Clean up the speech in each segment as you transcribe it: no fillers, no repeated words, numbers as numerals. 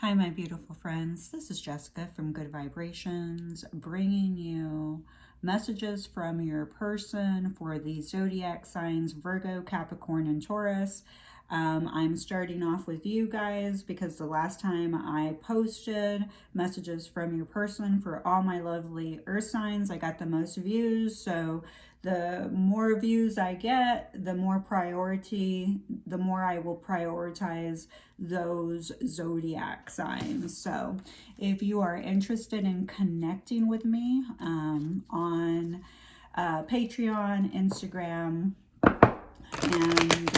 Hi, my beautiful friends. This is Jessica from Good Vibrations, bringing you messages from your person for the zodiac signs Virgo, Capricorn, and Taurus. I'm starting off with you guys because the last time I posted messages from your person for all my lovely earth signs, I got the most views. So the more views I get, the more I will prioritize those zodiac signs. So if you are interested in connecting with me on Patreon, Instagram, and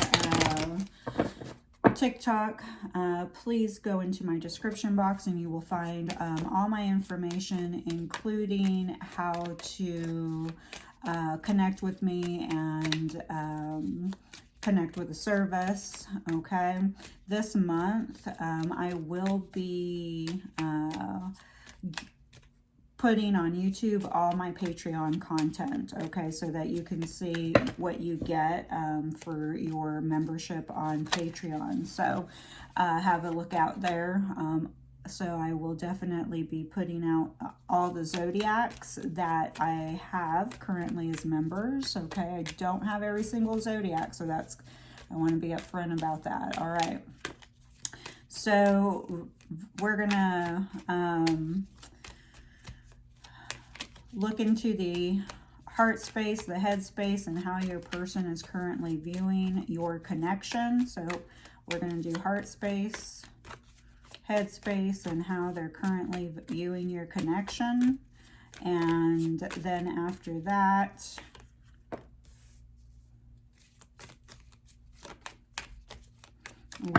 TikTok, please go into my description box and you will find all my information, including how to connect with me and connect with the service. Okay, this month I will be putting on YouTube all my Patreon content, okay, so that you can see what you get for your membership on Patreon. So have a look out there. So I will definitely be putting out all the zodiacs that I have currently as members, okay? I don't have every single zodiac, so I want to be upfront about that. All right. So we're gonna look into the heart space, the head space, and how your person is currently viewing your connection. So we're going to do heart space, head space, and how they're currently viewing your connection. And then after that,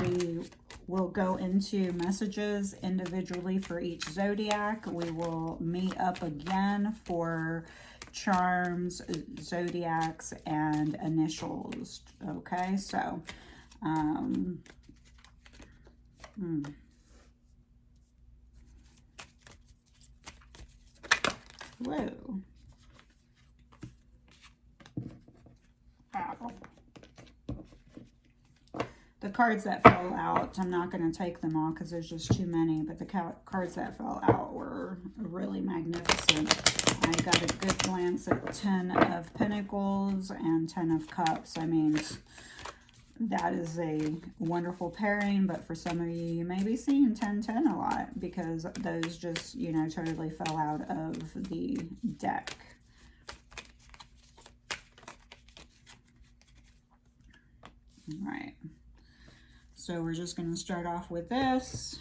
we will go into messages individually for each zodiac. We will meet up again for charms, zodiacs, and initials. Okay, so whoa. Wow. The cards that fell out, I'm not going to take them all because there's just too many, but the cards that fell out were really magnificent. I got a good glance at 10 of Pentacles and 10 of Cups. I mean, that is a wonderful pairing, but for some of you, you may be seeing 10-10 a lot because those just, you know, totally fell out of the deck. All right. So we're just going to start off with this.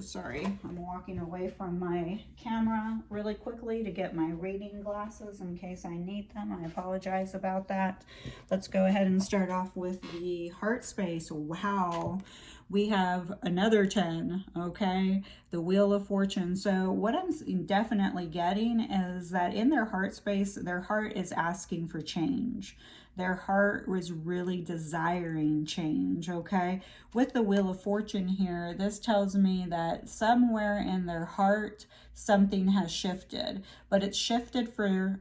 Sorry, I'm walking away from my camera really quickly to get my reading glasses in case I need them. I apologize about that. Let's go ahead and start off with the heart space. Wow, we have another 10, okay? The Wheel of Fortune. So what I'm definitely getting is that in their heart space, their heart is asking for change. Their heart was really desiring change, okay? With the Wheel of Fortune here, this tells me that somewhere in their heart, something has shifted, but it's shifted for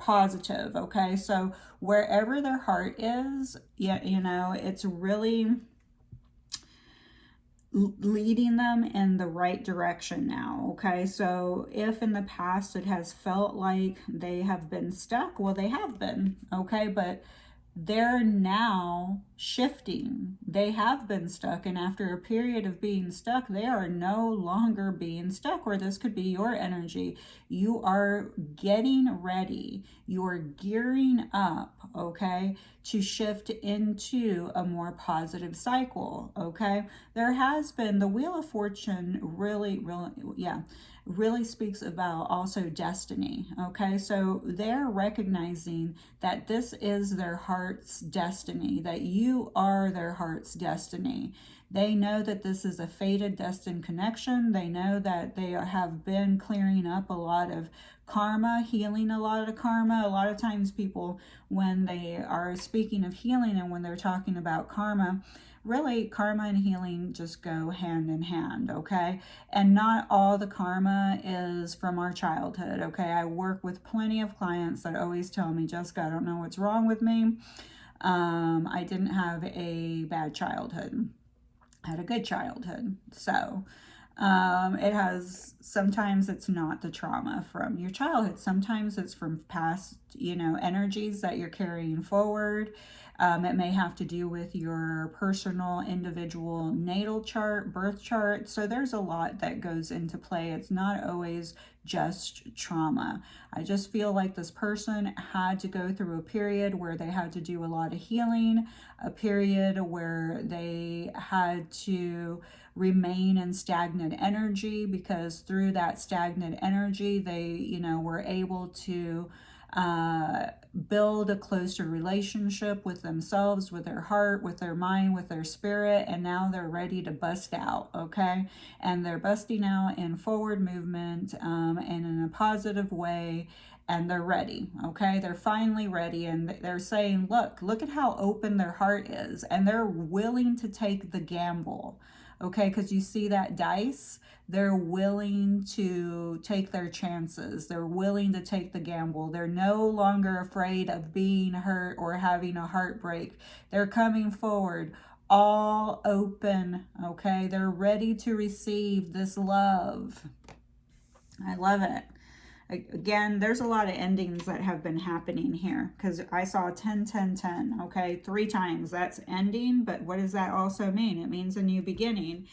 positive, okay? So wherever their heart is, you know, it's really leading them in the right direction now, okay? So if in the past it has felt like they have been stuck, well, they have been, okay? But they're now shifting. They have been stuck, and after a period of being stuck, they are no longer being stuck. Or this could be your energy. You are getting ready. You are gearing up, okay, to shift into a more positive cycle, okay? There has been, the Wheel of Fortune really speaks about also destiny, okay? So they're recognizing that this is their heart's destiny, that you are their heart's destiny. They know that this is a fated, destined connection. They know that they have been clearing up a lot of karma, healing a lot of karma. A lot of times people, when they are speaking of healing and when they're talking about karma, really karma and healing just go hand in hand, okay? And not all the karma is from our childhood, okay? I work with plenty of clients that always tell me, Jessica, I don't know what's wrong with me. I didn't have a bad childhood. had a good childhood. So it has, sometimes it's not the trauma from your childhood. Sometimes it's from past, energies that you're carrying forward. It may have to do with your personal, individual natal chart, birth chart. So there's a lot that goes into play. It's not always just trauma. I just feel like this person had to go through a period where they had to do a lot of healing, a period where they had to remain in stagnant energy, because through that stagnant energy they were able to build a closer relationship with themselves, with their heart, with their mind, with their spirit, and now they're ready to bust out. Okay, and they're busting out in forward movement, and in a positive way, and they're ready. Okay, they're finally ready, and they're saying, look at how open their heart is, and they're willing to take the gamble. Okay, because you see that dice, they're willing to take their chances. They're willing to take the gamble. They're no longer afraid of being hurt or having a heartbreak. They're coming forward all open. Okay, they're ready to receive this love. I love it. Again, there's a lot of endings that have been happening here, because I saw 10, 10, 10, okay, 3 times. That's ending, but what does that also mean? It means a new beginning.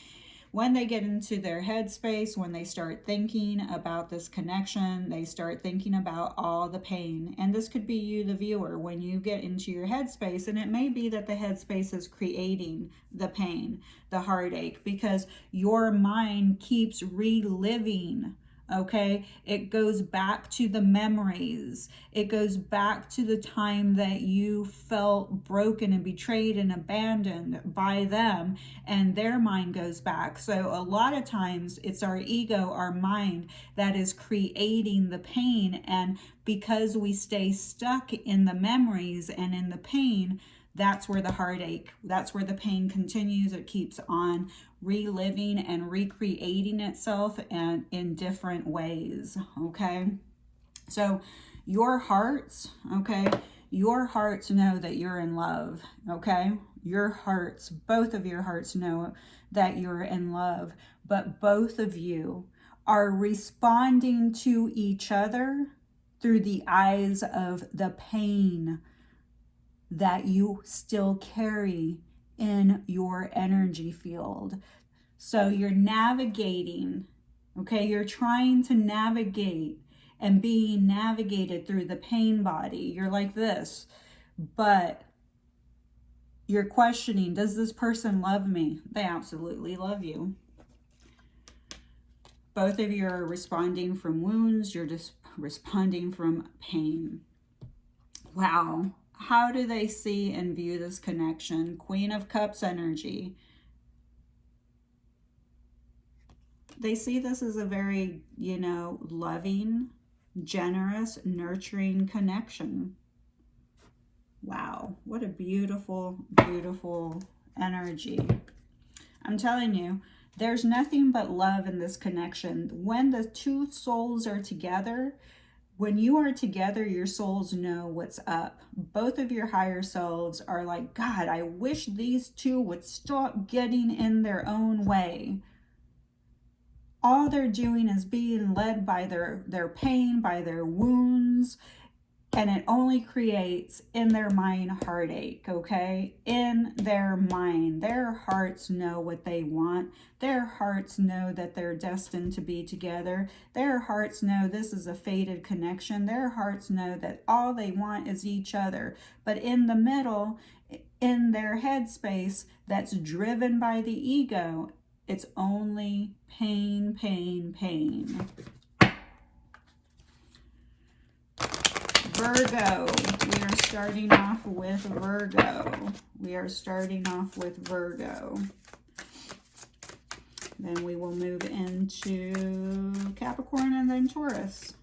When they get into their headspace, when they start thinking about this connection, they start thinking about all the pain. And this could be you, the viewer, when you get into your headspace, and it may be that the headspace is creating the pain, the heartache, because your mind keeps reliving. Okay, it goes back to the memories. It goes back to the time that you felt broken and betrayed and abandoned by them, and their mind goes back. So a lot of times it's our ego, our mind, that is creating the pain. And because we stay stuck in the memories and in the pain, that's where the heartache, that's where the pain continues. It keeps on reliving and recreating itself, and in different ways. Okay, so your hearts, okay, your hearts know that you're in love. Okay, your hearts, both of your hearts know that you're in love, but both of you are responding to each other through the eyes of the pain that you still carry in your energy field. So you're navigating, okay? You're trying to navigate and being navigated through the pain body. You're like this, but you're questioning, does this person love me? They absolutely love you. Both of you are responding from wounds. You're just responding from pain. Wow. How do they see and view this connection? Queen of Cups energy. They see this as a very, loving, generous, nurturing connection. Wow. What a beautiful, beautiful energy. I'm telling you, there's nothing but love in this connection. When the two souls are together, when you are together, your souls know what's up. Both of your higher selves are like, God, I wish these two would stop getting in their own way. All they're doing is being led by their pain, by their wounds, and it only creates in their mind heartache, okay? In their mind, their hearts know what they want. Their hearts know that they're destined to be together. Their hearts know this is a fated connection. Their hearts know that all they want is each other. But in the middle, in their headspace that's driven by the ego, it's only pain, pain, pain. Virgo, we are starting off with Virgo. We are starting off with Virgo. Then we will move into Capricorn and then Taurus.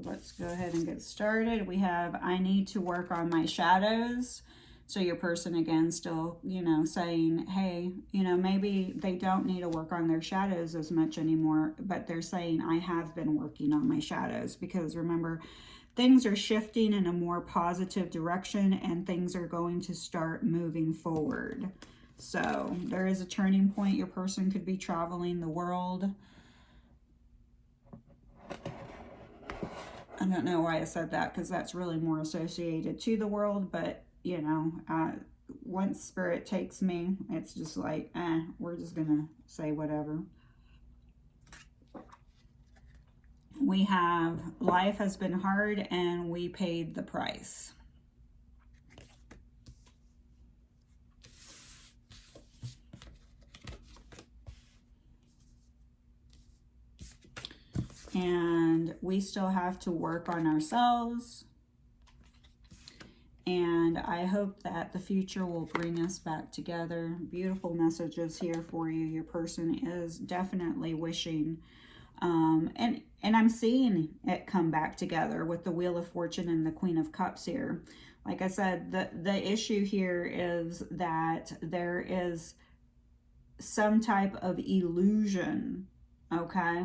let's go ahead and get started. We have, I need to work on my shadows. So your person, again, still, you know, saying, hey, you know, maybe they don't need to work on their shadows as much anymore, but they're saying, I have been working on my shadows, because remember, things are shifting in a more positive direction and things are going to start moving forward. So there is a turning point. Your person could be traveling the world. I don't know why I said that, because that's really more associated to the world, but you know, once Spirit takes me, it's just like, we're just gonna say whatever. We have, life has been hard and we paid the price. And we still have to work on ourselves. And I hope that the future will bring us back together. Beautiful messages here for you. Your person is definitely wishing, and I'm seeing it come back together with the Wheel of Fortune and the Queen of Cups here. Like I said, the issue here is that there is some type of illusion, okay,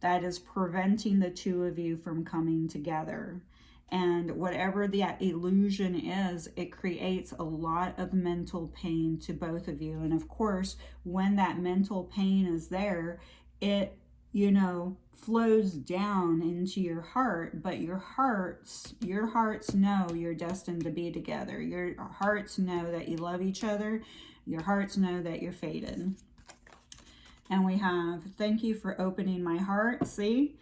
that is preventing the two of you from coming together. And whatever that illusion is, it creates a lot of mental pain to both of you. And of course, when that mental pain is there, it, you know, flows down into your heart, but your hearts know you're destined to be together. Your hearts know that you love each other. Your hearts know that you're fated. And we have, thank you for opening my heart. See?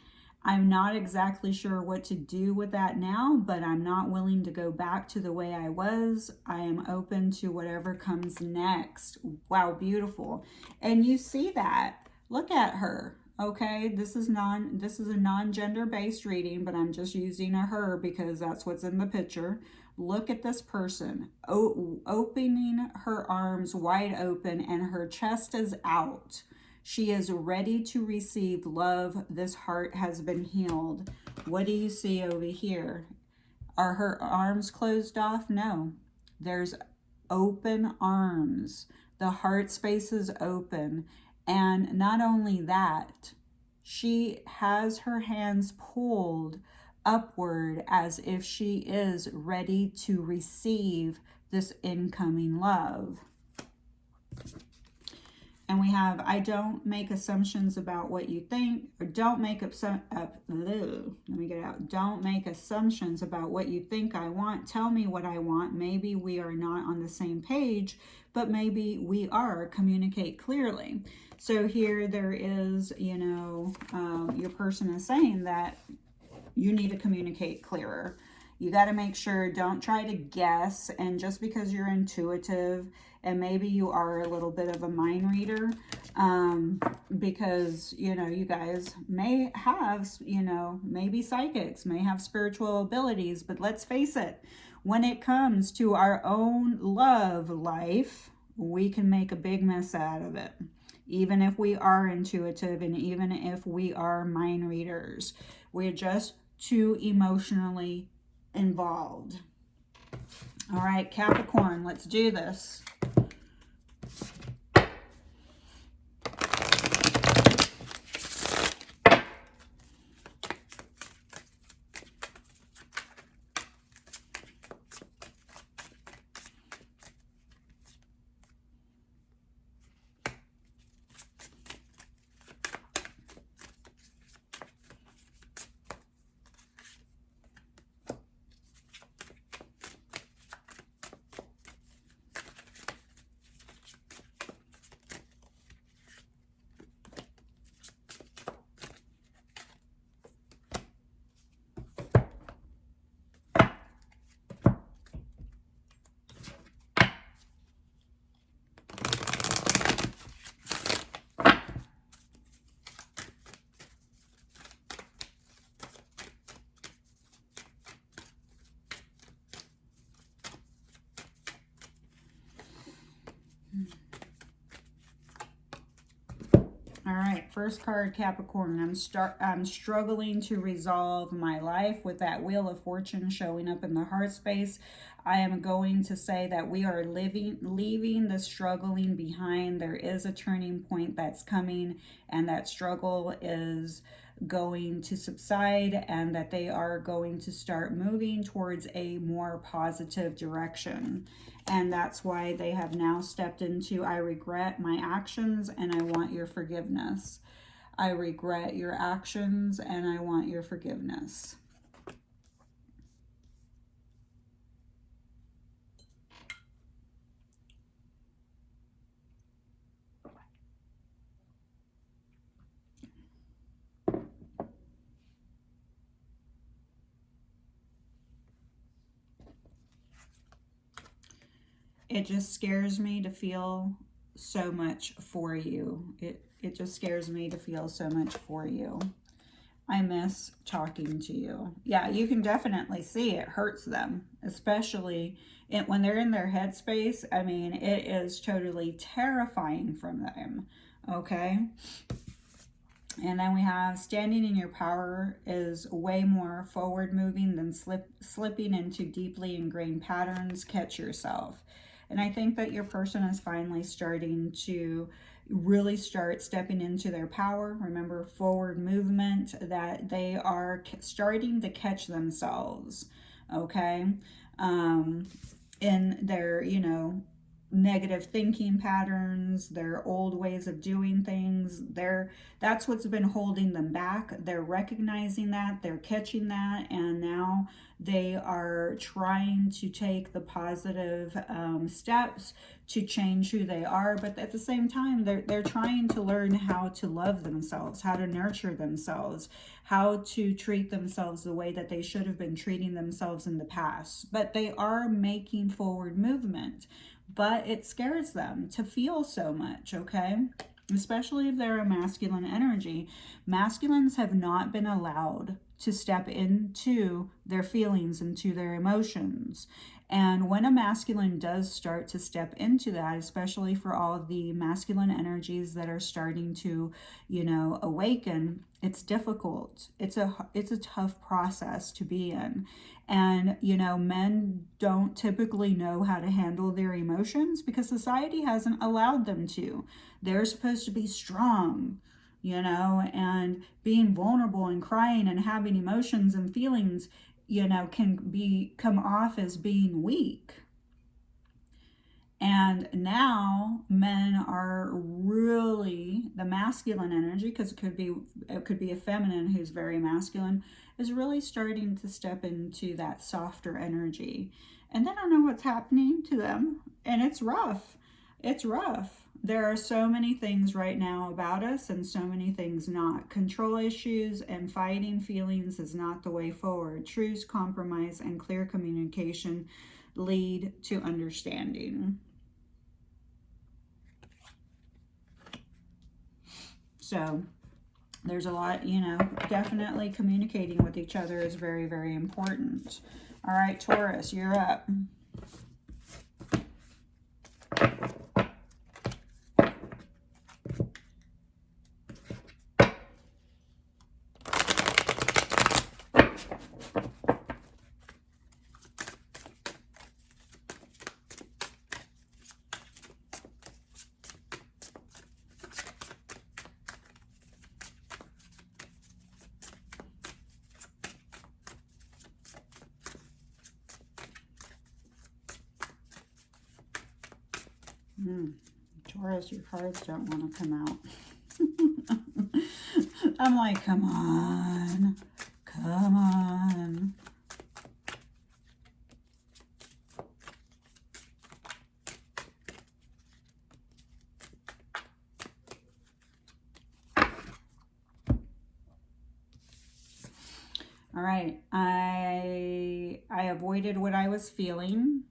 I'm not exactly sure what to do with that now, but I'm not willing to go back to the way I was. I am open to whatever comes next. Wow, beautiful. And you see that. Look at her. Okay, this is a non-gender based reading, but I'm just using a her because that's what's in the picture. Look at this person opening her arms wide open and her chest is out. She is ready to receive love. This heart has been healed. What do you see over here? Are her arms closed off? No. There's open arms. The heart space is open. And not only that, she has her hands pulled upward as if she is ready to receive this incoming love. And we have, I don't make assumptions about what you think, or don't make don't make assumptions about what you think I want. Tell me what I want. Maybe we are not on the same page, but maybe we are. Communicate clearly. So here there is, you know, your person is saying that you need to communicate clearer. You got to make sure, don't try to guess. And just because you're intuitive and maybe you are a little bit of a mind reader, because, you know, you guys may have, you know, maybe psychics, may have spiritual abilities, but let's face it, when it comes to our own love life, we can make a big mess out of it. Even if we are intuitive and even if we are mind readers, we're just too emotionally involved. All right, Capricorn, let's do this. All right, first card, Capricorn. I'm struggling to resolve my life with that Wheel of Fortune showing up in the heart space. I am going to say that we are leaving the struggling behind. There is a turning point that's coming, and that struggle is going to subside, and that they are going to start moving towards a more positive direction. And that's why they have now stepped into, I regret my actions and I want your forgiveness. I regret your actions and I want your forgiveness. It just scares me to feel so much for you. It just scares me to feel so much for you. I miss talking to you. Yeah, you can definitely see it hurts them, especially when they're in their headspace. I mean, it is totally terrifying from them, okay? And then we have standing in your power is way more forward moving than slipping into deeply ingrained patterns. Catch yourself. And I think that your person is finally starting to really start stepping into their power. Remember, forward movement, that they are starting to catch themselves, okay? In their, negative thinking patterns, their old ways of doing things. That's what's been holding them back. They're recognizing that, they're catching that, and now they are trying to take the positive steps to change who they are. But at the same time, they're trying to learn how to love themselves, how to nurture themselves, how to treat themselves the way that they should have been treating themselves in the past. But they are making forward movement. But it scares them to feel so much, okay? Especially if they're a masculine energy. Masculines have not been allowed to step into their feelings, into their emotions. And when a masculine does start to step into that, especially for all the masculine energies that are starting to, awaken, it's difficult. It's a tough process to be in. And, men don't typically know how to handle their emotions because society hasn't allowed them to. They're supposed to be strong, and being vulnerable and crying and having emotions and feelings, can come off as being weak. And now men are really, the masculine energy, because it could be a feminine who's very masculine, is really starting to step into that softer energy. And they don't know what's happening to them. And it's rough. It's rough. There are so many things right now about us and so many things not. Control issues and fighting feelings is not the way forward. Truce, compromise, and clear communication lead to understanding. So there's a lot, definitely communicating with each other is very, very important. All right, Taurus, you're up. Taurus, your cards don't want to come out. I'm like, come on. Come on. All right. I avoided what I was feeling.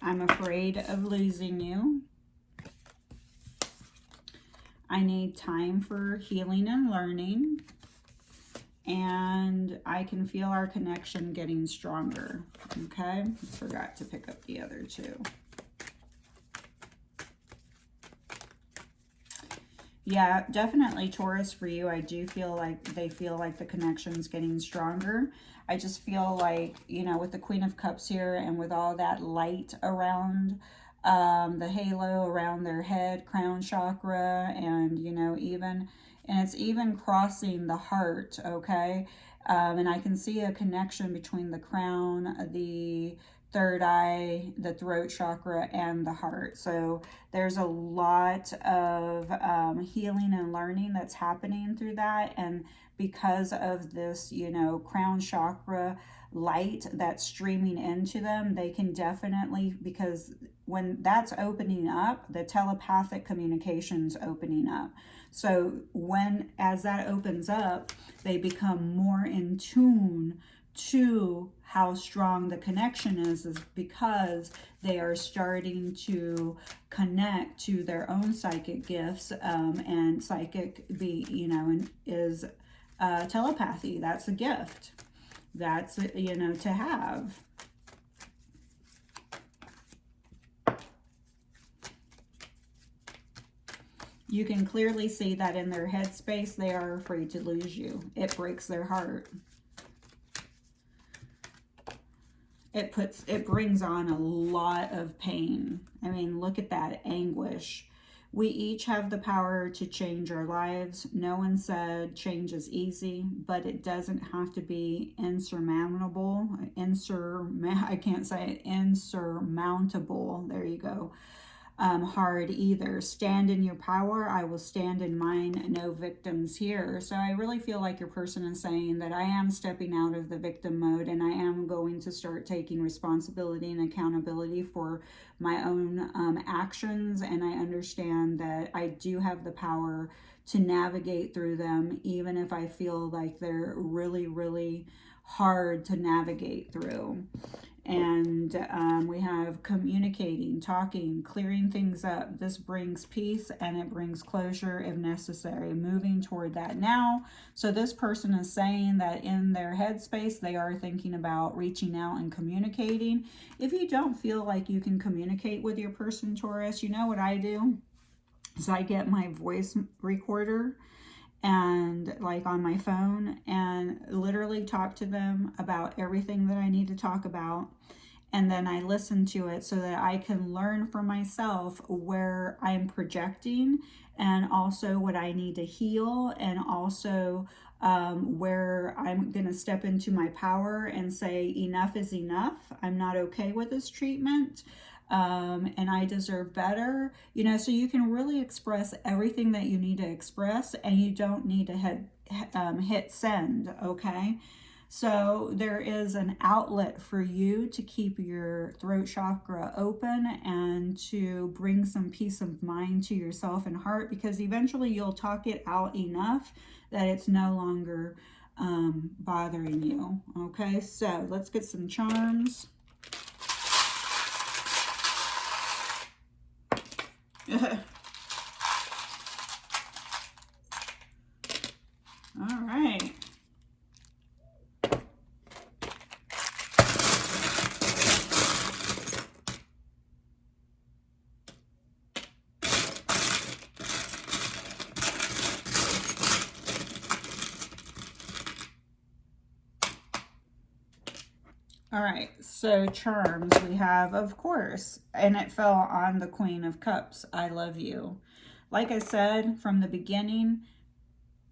I'm afraid of losing you. I need time for healing and learning. And I can feel our connection getting stronger. Okay? Forgot to pick up the other two. Yeah, definitely Taurus for you. I do feel like they feel like the connection's getting stronger. I just feel like, you know, with the Queen of Cups here and with all that light around the halo around their head, crown chakra, and, you know, and it's even crossing the heart, okay? And I can see a connection between the crown, the third eye, the throat chakra, and the heart. So there's a lot of healing and learning that's happening through that. And because of this, you know, crown chakra light that's streaming into them, they can definitely, because when that's opening up, the telepathic communication's opening up. So as that opens up, they become more in tune to how strong the connection is because they are starting to connect to their own psychic gifts, and psychic is telepathy. That's a gift. That's, you know, to have. You can clearly see that in their headspace, they are afraid to lose you. It breaks their heart. It brings on a lot of pain. I mean, look at that anguish. We each have the power to change our lives. No one said change is easy, but it doesn't have to be insurmountable. I can't say it. Insurmountable. There you go. Hard either. Stand in your power. I will stand in mine. No victims here. So I really feel like your person is saying that I am stepping out of the victim mode and I am going to start taking responsibility and accountability for my own actions. And I understand that I do have the power to navigate through them, even if I feel like they're really, really hard to navigate through. And we have communicating, talking, clearing things up. This brings peace and it brings closure if necessary. Moving toward that now. So this person is saying that in their headspace, they are thinking about reaching out and communicating. If you don't feel like you can communicate with your person, Taurus, you know what I do? Is I get my voice recorder and like on my phone and literally talk to them about everything that I need to talk about. And then I listen to it so that I can learn for myself where I'm projecting and also what I need to heal, and also where I'm going to step into my power and say enough is enough. I'm not okay with this treatment. And I deserve better, you know, so you can really express everything that you need to express, and you don't need to hit send, okay? So there is an outlet for you to keep your throat chakra open and to bring some peace of mind to yourself and heart, because eventually you'll talk it out enough that it's no longer bothering you, okay? So let's get some charms. All right. All right, so charms we have, of course, and it fell on the Queen of Cups. I love you. Like I said from the beginning,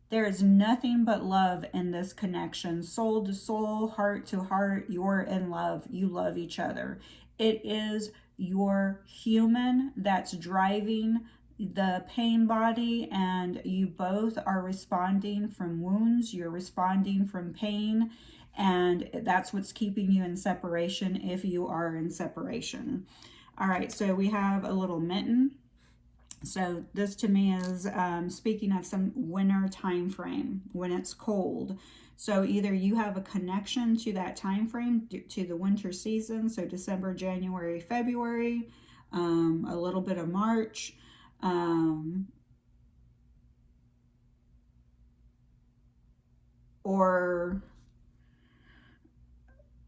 there is nothing but love in this connection. Soul to soul, heart to heart, you're in love. You love each other. It is your human that's driving the pain body, and you both are responding from wounds. You're responding from pain. And that's what's keeping you in separation if you are in separation. All right, so we have a little mitten. So this to me is speaking of some winter time frame when it's cold. So either you have a connection to that time frame, to the winter season, so December, January, February, a little bit of March, or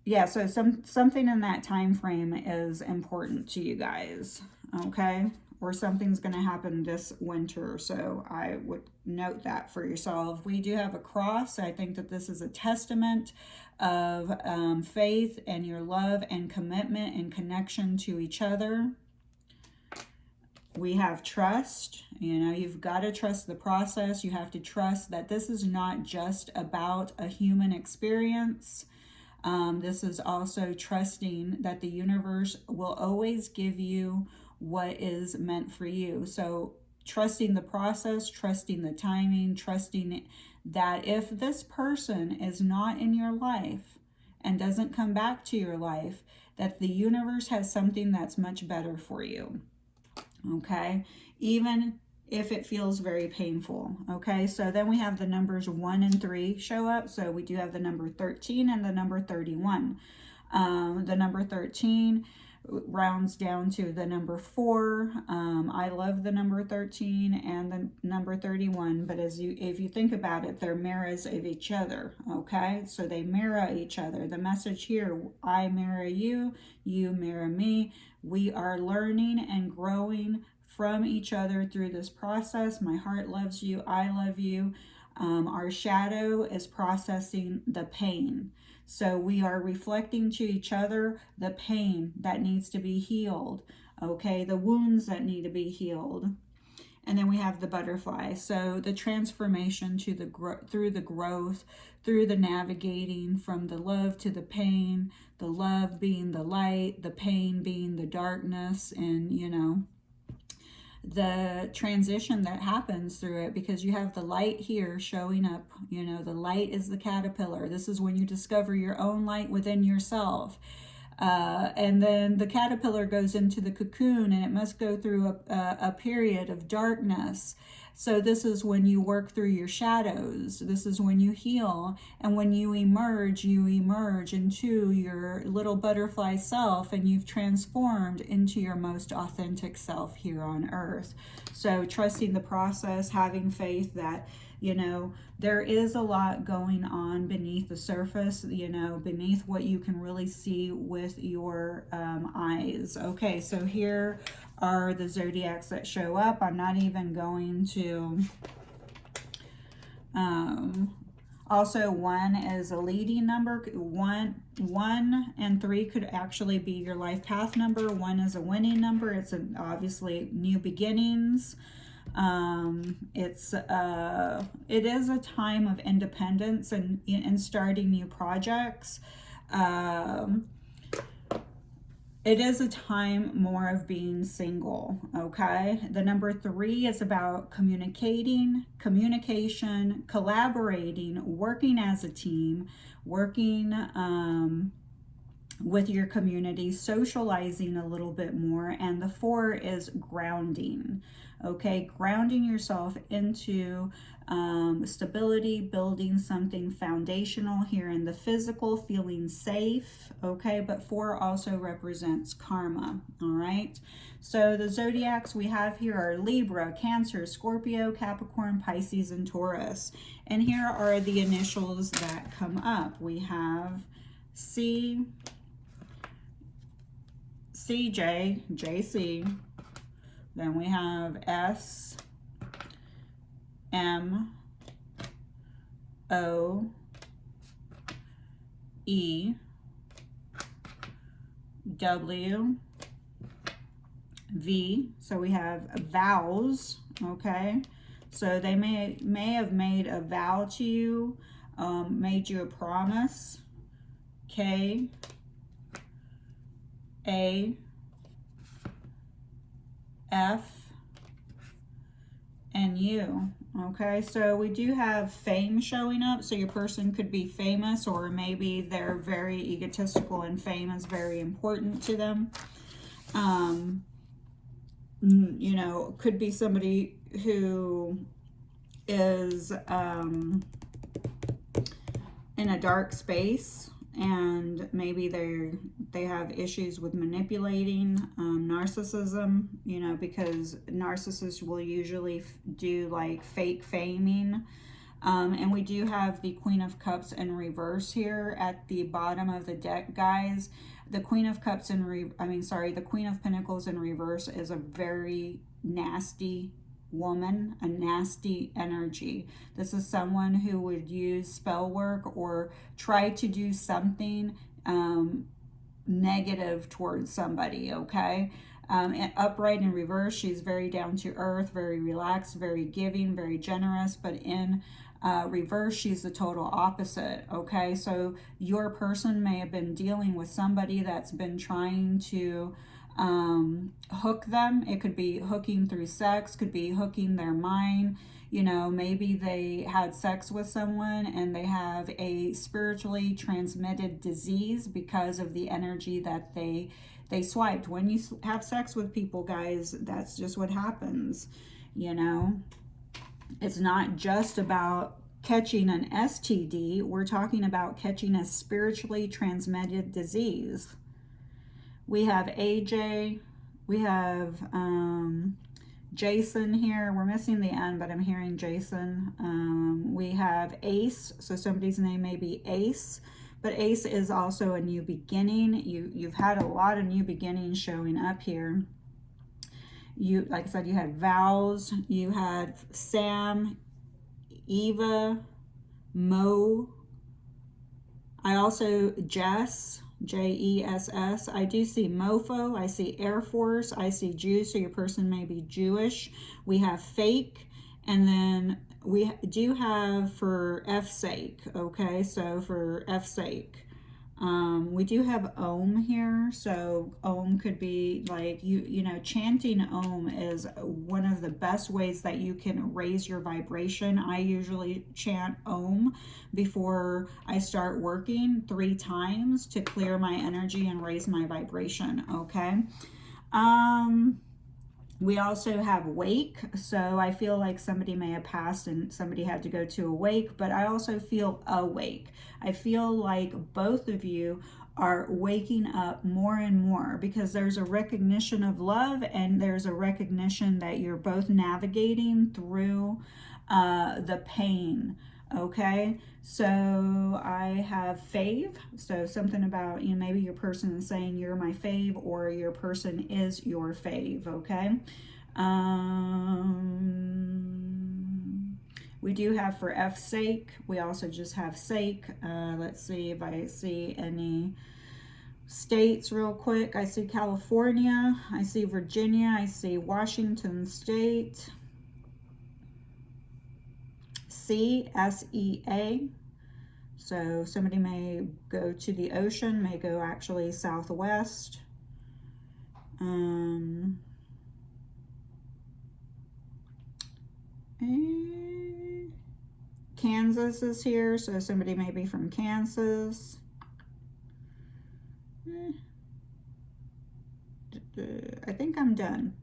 yeah, so something in that time frame is important to you guys, okay? or something's going to happen this winter. So I would note that for yourself. We do have a cross. I think that this is a testament of faith and your love and commitment and connection to each other. We have trust. You know, you've got to trust the process. You have to trust that this is not just about a human experience. This is also trusting that the universe will always give you what is meant for you. So trusting the process, trusting the timing, trusting that if this person is not in your life and doesn't come back to your life, that the universe has something that's much better for you. Okay, even if it feels very painful. Okay, so then we have the numbers 1 and 3 show up. So we do have the number 13 and the number 31. The number 13 rounds down to the number 4. I love the number 13 and the number 31, but if you think about it, they're mirrors of each other. Okay, so they mirror each other. The message here: I mirror you, you mirror me. We are learning and growing from each other through this process. My heart loves you, I love you. Our shadow is processing the pain. So we are reflecting to each other the pain that needs to be healed, okay? The wounds that need to be healed. And then we have the butterfly. So the transformation to through the growth, through the navigating from the love to the pain, the love being the light, the pain being the darkness, and, you know, the transition that happens through it, because you have the light here showing up. You know, the light is the caterpillar. This is when you discover your own light within yourself. And then the caterpillar goes into the cocoon, and it must go through a period of darkness. So this is when you work through your shadows. This is when you heal. And when you emerge into your little butterfly self, and you've transformed into your most authentic self here on earth. So trusting the process, having faith that, you know, there is a lot going on beneath the surface, you know, beneath what you can really see with your eyes. Okay, so here are the zodiacs that show up. I'm not even going to... also, 1 is a leading number. 1 and 3 could actually be your life path number. 1 is a winning number. It's obviously new beginnings. It is a time of independence and starting new projects. It is a time more of being single, okay? The number 3 is about communication, collaborating, working as a team, working with your community, socializing a little bit more. And the 4 is grounding, okay? Grounding yourself into stability, building something foundational here in the physical, feeling safe, okay? But 4 also represents karma, all right? So the zodiacs we have here are Libra, Cancer, Scorpio, Capricorn, Pisces, and Taurus. And here are the initials that come up. We have C, CJ, JC. Then we have S, M, O, E, W, V. So we have vows, okay? So they may have made a vow to you, made you a promise. K, A, F, and U. Okay, so we do have fame showing up. So your person could be famous, or maybe they're very egotistical and fame is very important to them. You know, could be somebody who is in a dark space, and maybe they have issues with manipulating, narcissism, you know, because narcissists will usually do like fake faming, And we do have the Queen of Cups in reverse here at the bottom of the deck, guys. The Queen of Cups in the Queen of Pentacles in reverse is a very nasty woman, a nasty energy. This is someone who would use spell work or try to do something negative towards somebody, okay? And upright in reverse, she's very down to earth, very relaxed, very giving, very generous, but in reverse, she's the total opposite, okay? So your person may have been dealing with somebody that's been trying to hook them. It could be hooking through sex, could be hooking their mind. You know, maybe they had sex with someone and they have a spiritually transmitted disease because of the energy that they swiped. When you have sex with people, guys, that's just what happens, you know. It's not just about catching an STD. We're talking about catching a spiritually transmitted disease. We have AJ. We have Jason here. We're missing the N, but I'm hearing Jason. We have Ace. So somebody's name may be Ace. But Ace is also a new beginning. You've had a lot of new beginnings showing up here. You, like I said, you had Vows. You had Sam, Eva, Mo. I also, Jess, Jess. I do see Mofo. I see Air Force. I see Jew, so your person may be Jewish. We have Fake. And then we do have for F's sake, okay? So for F's sake, we do have Om here. So Om could be like, you know, chanting Om is one of the best ways that you can raise your vibration. I usually chant Om before I start working 3 times to clear my energy and raise my vibration, okay? We also have Wake, so I feel like somebody may have passed and somebody had to go to a wake, but I also feel awake. I feel like both of you are waking up more and more because there's a recognition of love and there's a recognition that you're both navigating through the pain. Okay, so I have fave. So something about, you know, maybe your person is saying you're my fave or your person is your fave. Okay. We do have for F's sake. We also just have sake. Let's see if I see any states real quick. I see California. I see Virginia. I see Washington State. SEA. So somebody may go to the ocean, may go actually southwest. Kansas is here, so somebody may be from Kansas. I think I'm done.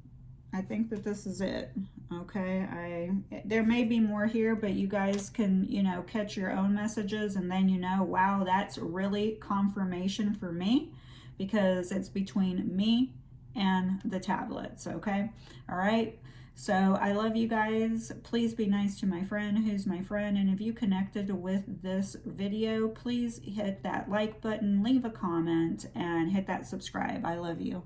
I think that this is it. Okay, there may be more here, but you guys can, you know, catch your own messages and then, you know, wow, that's really confirmation for me because it's between me and the tablets. Okay, all right. So I love you guys. Please be nice to my friend who's my friend. And if you connected with this video, please hit that like button, leave a comment, and hit that subscribe. I love you.